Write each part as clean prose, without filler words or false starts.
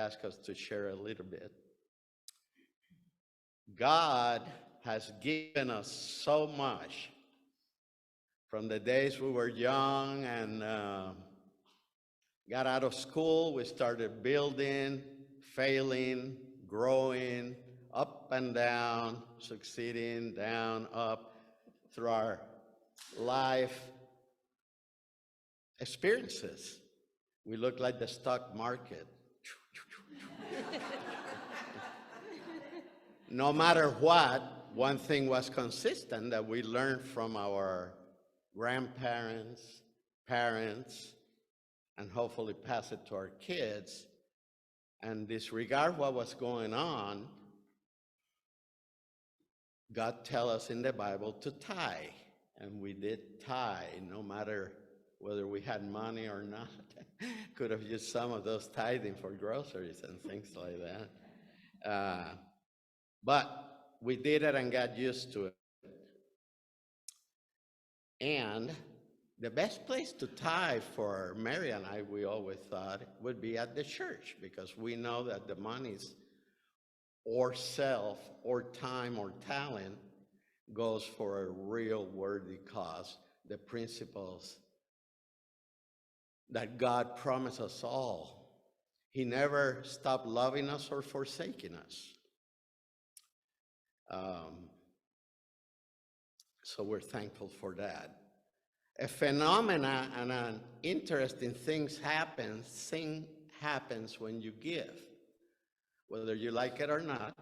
asked us to share a little bit. God has given us so much. From the days we were young and got out of school, we started building, failing, growing, up and down, succeeding, down, up, through our life experiences. We look like the stock market. No matter what, one thing was consistent that we learned from our grandparents, parents, and hopefully pass it to our kids, and disregard what was going on. God tells us in the Bible to tithe, and we did tithe, no matter whether we had money or not. Could have used some of those tithing for groceries and things like that. But we did it and got used to it. And the best place to tithe for Mary and I, we always thought, would be at the church, because we know that the monies or self or time or talent goes for a real worthy cause, the principles that God promised us all. He never stopped loving us or forsaking us. So we're thankful for that. A phenomena and an interesting thing happens when you give. Whether you like it or not,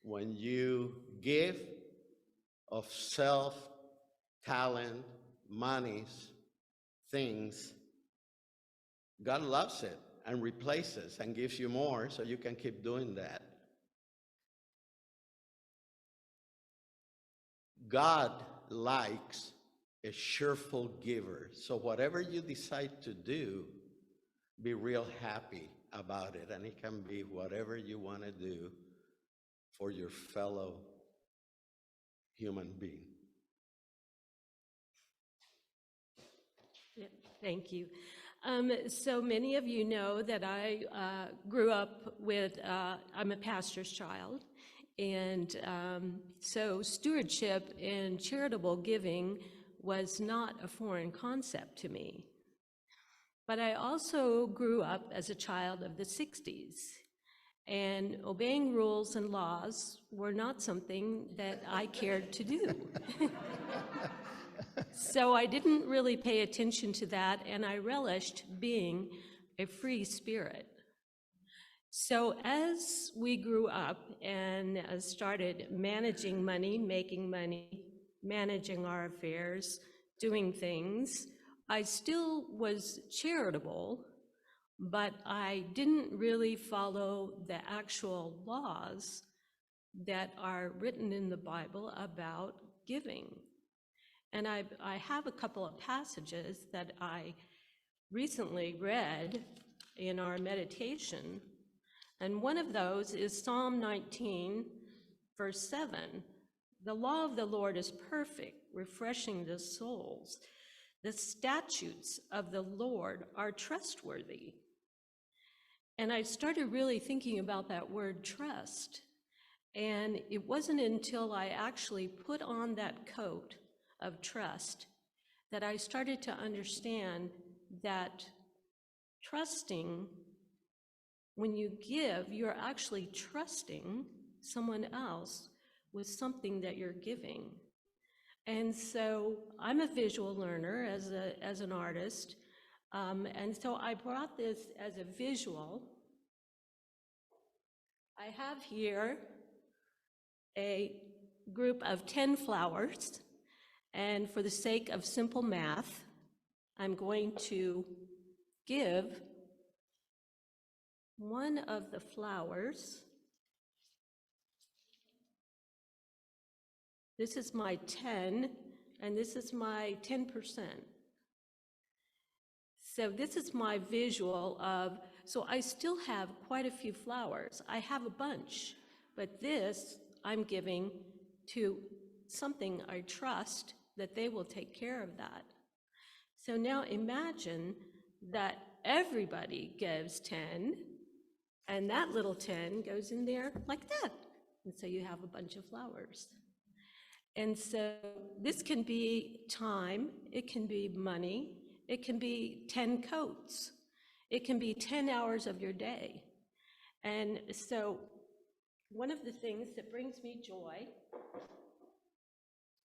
when you give of self, talent, monies, things, God loves it and replaces and gives you more so you can keep doing that. God likes a cheerful giver. So whatever you decide to do, be real happy about it. And it can be whatever you want to do for your fellow human being. Yeah, thank you. So many of you know that I grew up with, I'm a pastor's child. And so stewardship and charitable giving was not a foreign concept to me. But I also grew up as a child of the 60s, and obeying rules and laws were not something that I cared to do. So I didn't really pay attention to that, and I relished being a free spirit. So as we grew up and started managing money, making money, managing our affairs, doing things, I still was charitable, but I didn't really follow the actual laws that are written in the Bible about giving. And I have a couple of passages that I recently read in our meditation. And one of those is Psalm 19, verse 7. The law of the Lord is perfect, refreshing the souls. The statutes of the Lord are trustworthy. And I started really thinking about that word trust. And it wasn't until I actually put on that coat of trust that I started to understand that trusting, when you give, you're actually trusting someone else with something that you're giving. And so I'm a visual learner as an artist, and so I brought this as a visual. I have here a group of 10 flowers, and for the sake of simple math, I'm going to give one of the flowers. This is my 10, and this is my 10%. So this is my visual of, so I still have quite a few flowers. I have a bunch, but this I'm giving to something I trust that they will take care of that. So now imagine that everybody gives 10, And that little tin goes in there like that. And so you have a bunch of flowers. And so this can be time, it can be money, it can be 10 coats, it can be 10 hours of your day. And so one of the things that brings me joy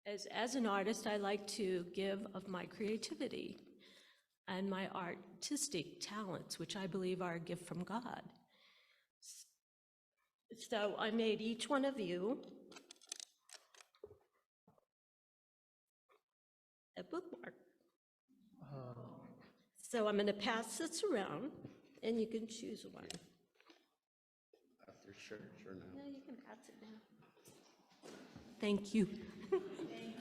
is, as an artist, I like to give of my creativity and my artistic talents, which I believe are a gift from God. So I made each one of you a bookmark. So I'm going to pass this around, and you can choose one. After church or now? No, you can pass it now. Thank you. Thank